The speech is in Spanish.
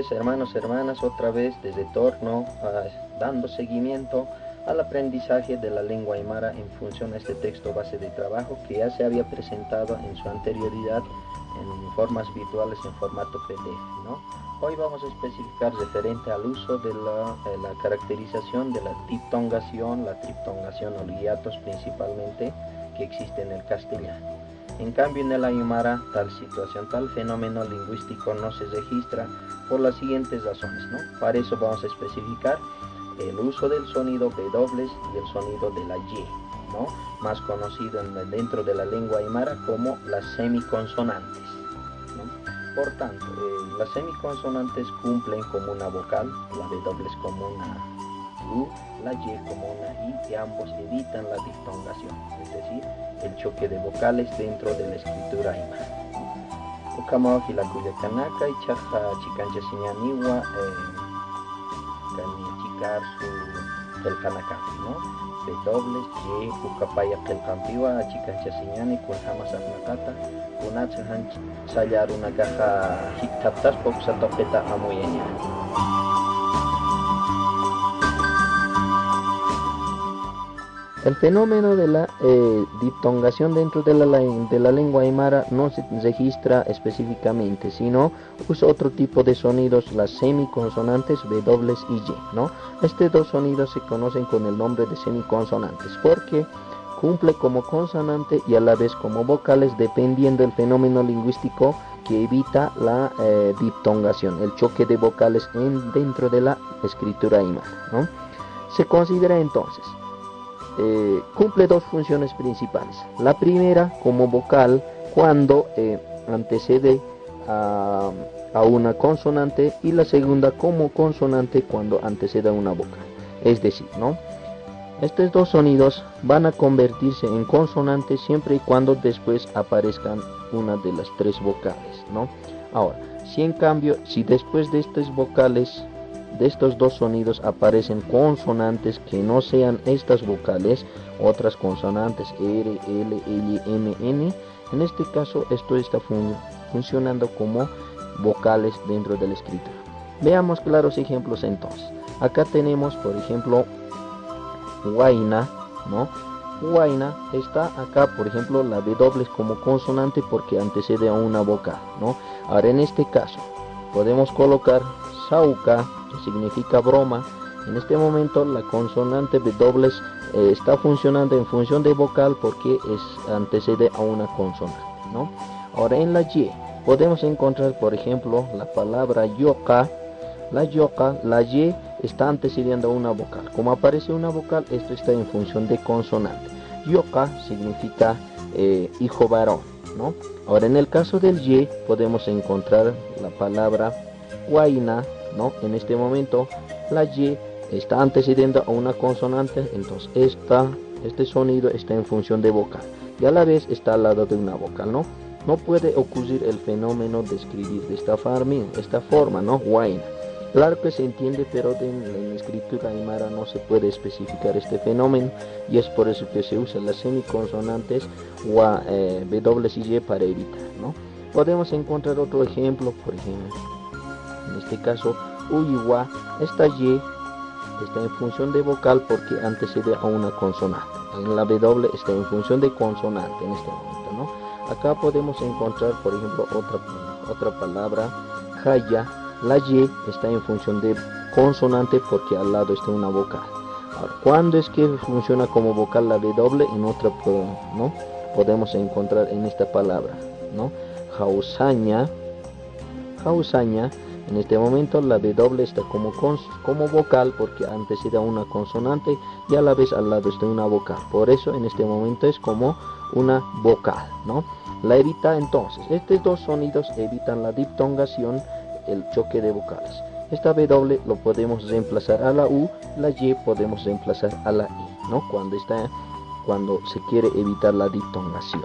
pues, hermanos, hermanas, otra vez desde Torno, dando seguimiento al aprendizaje de la lengua aymara en función a este texto base de trabajo que ya se había presentado en su anterioridad en formas virtuales en formato PDF, ¿no? Hoy vamos a especificar referente al uso de la caracterización de la triptongación o hiatos principalmente que existe en el castellano. En cambio, en el aymara tal situación, tal fenómeno lingüístico no se registra por las siguientes razones, ¿no? Para eso vamos a especificar el uso del sonido W y el sonido de la Y, ¿no? Más conocido dentro de la lengua aymara como las semiconsonantes, ¿no? Por tanto, las semiconsonantes cumplen como una vocal, la W es como una U, la Y como una I, y ambos evitan la diftongación, es decir, el choque de vocales dentro de la escritura aymara. Ukama hilakuya kanaka y chaja chicancha siñaniwa kanichikar su kelkanakampi, ¿no? W, Y, ukapaya kelkampiwa chicancha siñani kunhama saknakata kunachahan sayaruna gaja hiktaptas poksatopeta amuyenya. El fenómeno de la diftongación dentro de la lengua aymara no se registra específicamente, sino usa otro tipo de sonidos, las semiconsonantes W y Y, ¿no? Estos dos sonidos se conocen con el nombre de semiconsonantes porque cumple como consonante y a la vez como vocales dependiendo del fenómeno lingüístico que evita la diftongación, el choque de vocales dentro de la escritura aymara, ¿no? Se considera entonces cumple dos funciones principales. La primera como vocal cuando antecede a una consonante, y la segunda como consonante cuando antecede a una vocal. Es decir, ¿no? Estos dos sonidos van a convertirse en consonantes siempre y cuando después aparezcan una de las tres vocales, ¿no? Ahora, si en cambio, si después de estas vocales, de estos dos sonidos aparecen consonantes que no sean estas vocales, otras consonantes R, L, L, M, N, en este caso esto está funcionando como vocales dentro del escritor. Veamos claros ejemplos entonces. Acá tenemos, por ejemplo, huayna, ¿no? Huayna está acá, por ejemplo, la W como consonante porque antecede a una vocal, ¿no? Ahora en este caso podemos colocar sauca, que significa broma. En este momento la consonante W está funcionando en función de vocal porque antecede a una consonante, ¿no? Ahora en la Y podemos encontrar, por ejemplo, la palabra yoka. La Y está antecediendo a una vocal. Como aparece una vocal, esto está en función de consonante. Yoka significa hijo varón, ¿no? Ahora en el caso del Y podemos encontrar la palabra huayna, ¿no? En este momento la Y está antecediendo a una consonante, entonces este sonido está en función de vocal y a la vez está al lado de una vocal, ¿no? No puede ocurrir el fenómeno de escribir de esta forma, ¿no? Huayna. Claro que se entiende, pero en la escritura aymara no se puede especificar este fenómeno y es por eso que se usan las semiconsonantes W y Y para evitar, ¿no? Podemos encontrar otro ejemplo, por ejemplo, en este caso, uyiwa, esta Y está en función de vocal porque antecede a una consonante. En la W está en función de consonante en este momento, ¿no? Acá podemos encontrar, por ejemplo, otra palabra, jaya. La Y está en función de consonante porque al lado está una vocal. Ahora, ¿cuándo es que funciona como vocal la W? En otra, ¿no? Podemos encontrar en esta palabra, ¿no? Jausaña. En este momento la W está como vocal porque antecede a una consonante y a la vez al lado está una vocal. Por eso en este momento es como una vocal, ¿no? La evita entonces. Estos dos sonidos evitan la diftongación, el choque de vocales. Esta W lo podemos reemplazar a la U, la Y podemos reemplazar a la I, ¿no? Cuando se quiere evitar la diftongación.